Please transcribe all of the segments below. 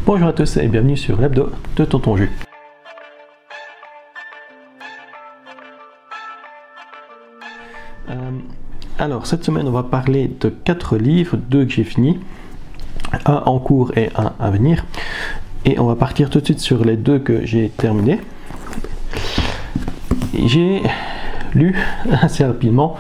Bonjour à tous et bienvenue sur l'hebdo de Tonton Jus. Alors cette semaine on va parler de 4 livres, 2 que j'ai finis, un en cours et un à venir. Et on va partir tout de suite sur les 2 que j'ai terminés. J'ai lu assez rapidement,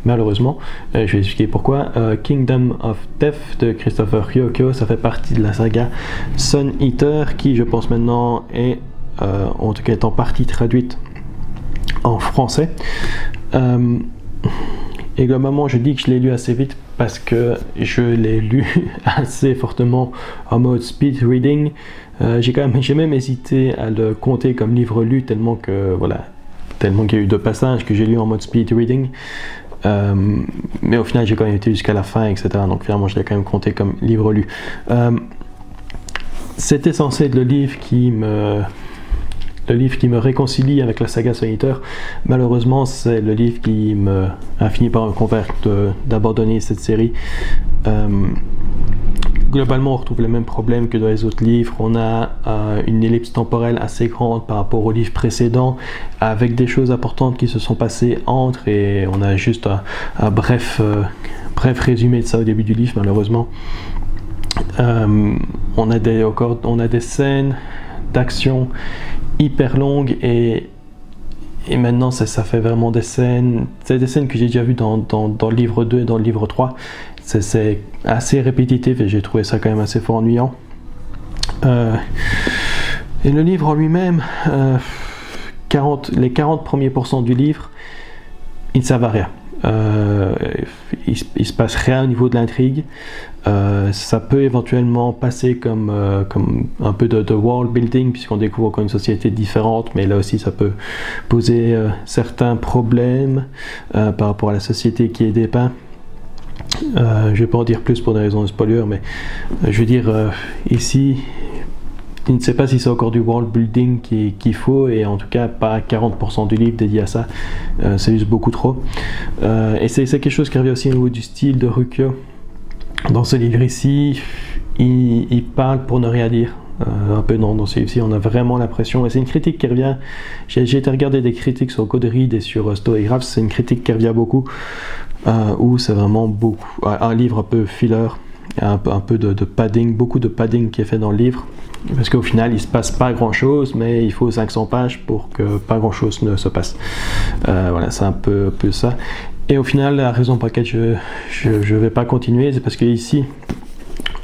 malheureusement, je vais expliquer pourquoi. Kingdom of Death de Christopher Ryoko, ça fait partie de la saga Sun Eater qui je pense maintenant est, en tout cas est en partie traduite en français. Et globalement je dis que je l'ai lu assez vite parce que je l'ai lu assez fortement en mode speed reading. J'ai même hésité à le compter comme livre lu tellement que voilà, tellement qu'il y a eu 2 passages que j'ai lu en mode speed reading. Mais au final j'ai quand même été jusqu'à la fin, etc. Donc finalement je l'ai quand même compté comme livre lu. C'était censé être le livre qui me réconcilie avec la saga Sun Eater. Malheureusement c'est le livre qui a fini par me convaincre d'abandonner cette série. Globalement on retrouve les mêmes problèmes que dans les autres livres. On a une ellipse temporelle assez grande par rapport au livre précédent, avec des choses importantes qui se sont passées entre, et on a juste un bref résumé de ça au début du livre malheureusement. On a des scènes d'action hyper longues et maintenant ça fait vraiment des scènes, c'est des scènes que j'ai déjà vues dans le livre 2 et dans le livre 3. C'est assez répétitif et j'ai trouvé ça quand même assez fort ennuyant. Et le livre en lui-même, les 40 premiers pourcents du livre, ils ne servent à rien. Il se passe rien au niveau de l'intrigue. Ça peut éventuellement passer comme un peu de world building puisqu'on découvre encore une société différente, mais là aussi ça peut poser certains problèmes par rapport à la société qui est dépeinte. Je vais pas en dire plus pour des raisons de spoiler, mais je veux dire ici je ne sais pas si c'est encore du world building qu'il faut, et en tout cas pas 40% du livre dédié à ça. C'est juste beaucoup trop. Et c'est quelque chose qui revient aussi au niveau du style de Ryoko. Dans ce livre ici, il parle pour ne rien dire. Un peu non, dans celui-ci on a vraiment l'impression, et c'est une critique qui revient. J'ai été regarder des critiques sur Goodreads et sur Storygraph, c'est une critique qui revient beaucoup, où c'est vraiment un livre un peu filler, un peu de padding, beaucoup de padding qui est fait dans le livre, parce qu'au final il se passe pas grand chose, mais il faut 500 pages pour que pas grand chose ne se passe. Voilà, c'est un peu ça. Et au final la raison pour laquelle je vais pas continuer, c'est parce que ici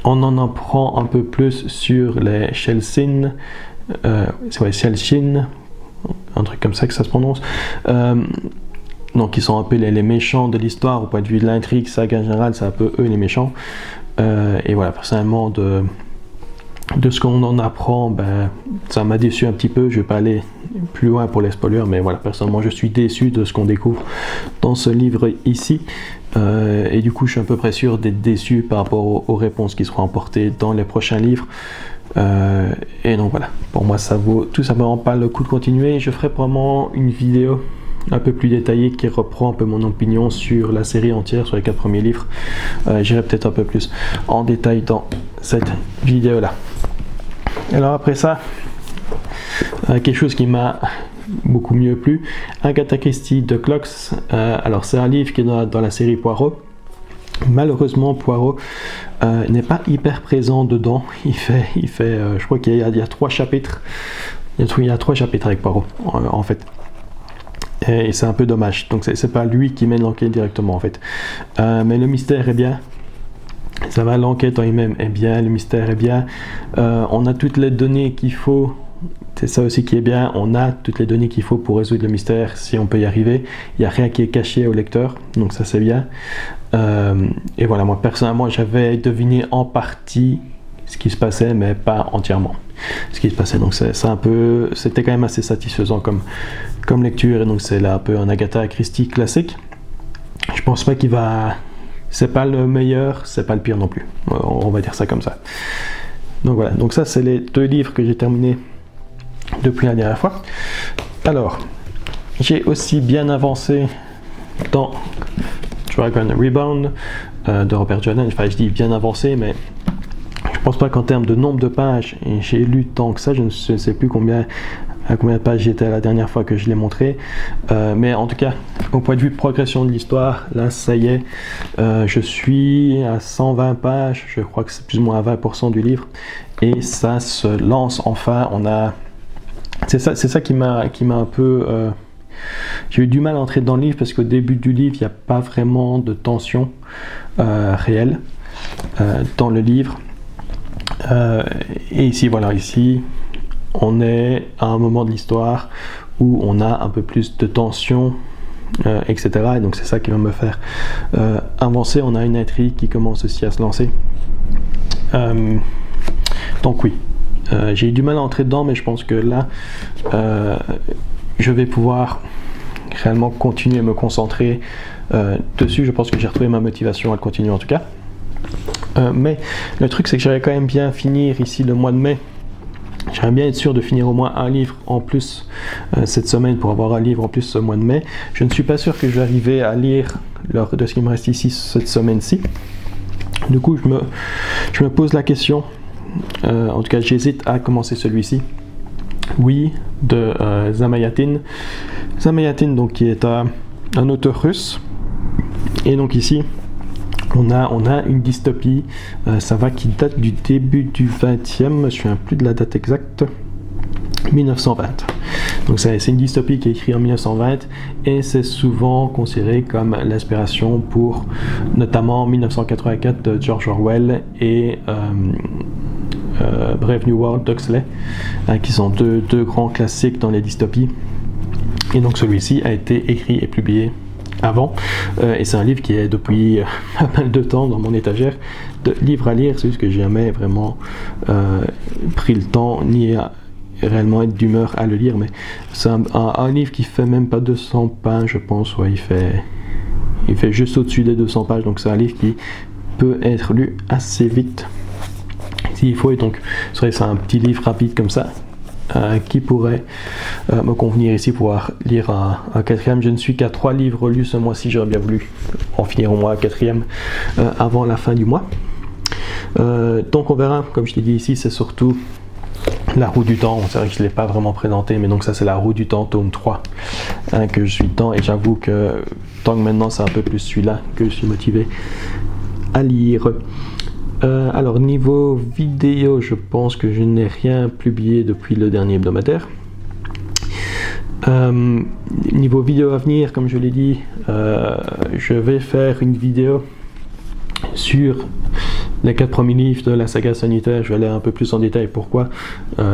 on en apprend un peu plus sur les Shelshin, Shelshin, un truc comme ça que ça se prononce. Donc ils sont un peu les méchants de l'histoire au point de vue de l'intrigue, ça en général c'est un peu eux les méchants. Et voilà, personnellement de ce qu'on en apprend, ça m'a déçu un petit peu. Je vais pas aller plus loin pour les spoilers, mais voilà, personnellement je suis déçu de ce qu'on découvre dans ce livre ici. Et du coup je suis à peu près sûr d'être déçu par rapport aux réponses qui seront apportées dans les prochains livres. Et donc voilà, pour moi ça vaut tout simplement pas le coup de continuer. Je ferai probablement une vidéo un peu plus détaillée qui reprend un peu mon opinion sur la série entière, sur les 4 premiers livres. J'irai peut-être un peu plus en détail dans cette vidéo là. Alors après ça, quelque chose qui m'a beaucoup mieux plu, Agatha Christie de Clocks. Alors c'est un livre qui est dans la série Poirot. Malheureusement Poirot n'est pas hyper présent dedans. Il fait je crois qu'il y a 3 chapitres. Il y a 3 chapitres avec Poirot en fait. Et c'est un peu dommage, donc c'est pas lui qui mène l'enquête directement en fait. Mais le mystère est bien. Ça va, l'enquête en elle-même est bien, le mystère est bien. On a toutes les données qu'il faut. C'est ça aussi qui est bien, on a toutes les données qu'il faut pour résoudre le mystère si on peut y arriver. Il n'y a rien qui est caché au lecteur, donc ça c'est bien. Et voilà, moi personnellement j'avais deviné en partie ce qui se passait, mais pas entièrement ce qui se passait. Donc c'était quand même assez satisfaisant comme lecture, et donc c'est là un peu un Agatha Christie classique. Je pense pas c'est pas le meilleur, c'est pas le pire non plus. On va dire ça comme ça. Donc voilà, donc ça c'est les 2 livres que j'ai terminés depuis la dernière fois. Alors, j'ai aussi bien avancé dans Dragon Rebound de Robert Jordan. Enfin, je dis bien avancé, mais pense pas qu'en termes de nombre de pages, et j'ai lu tant que ça, je ne sais plus à combien de pages j'étais la dernière fois que je l'ai montré, mais en tout cas, au point de vue de progression de l'histoire, là ça y est, je suis à 120 pages, je crois que c'est plus ou moins à 20% du livre, et ça se lance enfin. C'est ça qui m'a un peu... j'ai eu du mal à entrer dans le livre parce qu'au début du livre, il n'y a pas vraiment de tension réelle dans le livre. Et ici, voilà, ici, on est à un moment de l'histoire où on a un peu plus de tension, etc. Et donc c'est ça qui va me faire avancer. On a une intrigue qui commence aussi à se lancer. Donc oui, j'ai eu du mal à entrer dedans, mais je pense que là, je vais pouvoir réellement continuer à me concentrer dessus. Je pense que j'ai retrouvé ma motivation à le continuer en tout cas. Mais le truc, c'est que j'aimerais quand même bien finir ici le mois de mai. J'aimerais bien être sûr de finir au moins un livre en plus cette semaine pour avoir un livre en plus ce mois de mai. Je ne suis pas sûr que je vais arriver à lire lors de ce qui me reste ici cette semaine-ci. Du coup, je me pose la question. En tout cas, j'hésite à commencer celui-ci. Oui, de Zamayatin. Zamayatin, donc, qui est un auteur russe. Et donc ici, on a une dystopie, ça va, qui date du début du 20e, je ne me souviens plus de la date exacte, 1920. Donc c'est une dystopie qui est écrite en 1920 et c'est souvent considéré comme l'inspiration pour notamment 1984 de George Orwell et Brave New World d'Huxley, qui sont deux grands classiques dans les dystopies. Et donc celui-ci a été écrit et publié avant, et c'est un livre qui est depuis pas mal de temps dans mon étagère de livres à lire. C'est juste que j'ai jamais vraiment pris le temps ni à réellement être d'humeur à le lire, mais c'est un livre qui fait même pas 200 pages, je pense. Ouais, il fait juste au-dessus des 200 pages, donc c'est un livre qui peut être lu assez vite s'il faut, et donc c'est un petit livre rapide comme ça qui pourrait me convenir ici, pouvoir lire un quatrième. Je ne suis qu'à 3 livres lus ce mois-ci, j'aurais bien voulu en finir au moins un quatrième avant la fin du mois. Donc on verra, comme je l'ai dit ici, c'est surtout La Roue du Temps. C'est vrai que je ne l'ai pas vraiment présenté, mais donc ça c'est La Roue du Temps, tome 3, que je suis dedans, et j'avoue que tant que maintenant c'est un peu plus celui-là que je suis motivé à lire. Alors niveau vidéo, je pense que je n'ai rien publié depuis le dernier hebdomadaire. Niveau vidéo à venir, comme je l'ai dit, je vais faire une vidéo sur les 4 premiers livres de la saga Solitaire. Je vais aller un peu plus en détail pourquoi.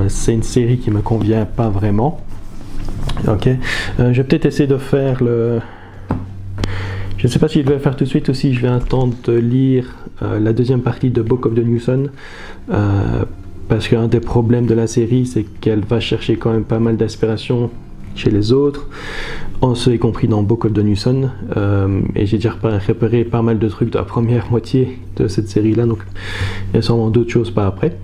C'est une série qui me convient pas vraiment. Ok, je vais peut-être essayer de faire le... Je ne sais pas si je vais le faire tout de suite aussi. Je vais attendre de lire la deuxième partie de Book of the New Sun, parce qu'un des problèmes de la série, c'est qu'elle va chercher quand même pas mal d'inspiration chez les autres, en ce y compris dans Book of the New Sun, et j'ai déjà repéré pas mal de trucs de la première moitié de cette série-là, donc il y a sûrement d'autres choses par après.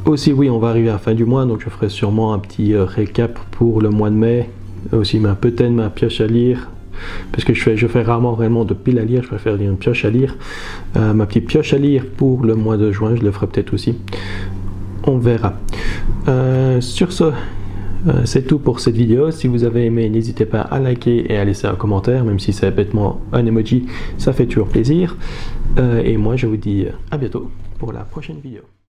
Aussi, oui, on va arriver à la fin du mois, donc je ferai sûrement un petit récap pour le mois de mai. Aussi peut-être ma pioche à lire, parce que je fais rarement vraiment de pile à lire, je préfère lire une pioche à lire. Ma petite pioche à lire pour le mois de juin, je le ferai peut-être aussi, on verra. Sur ce, c'est tout pour cette vidéo. Si vous avez aimé, n'hésitez pas à liker et à laisser un commentaire, même si c'est bêtement un emoji, ça fait toujours plaisir. Et moi je vous dis à bientôt pour la prochaine vidéo.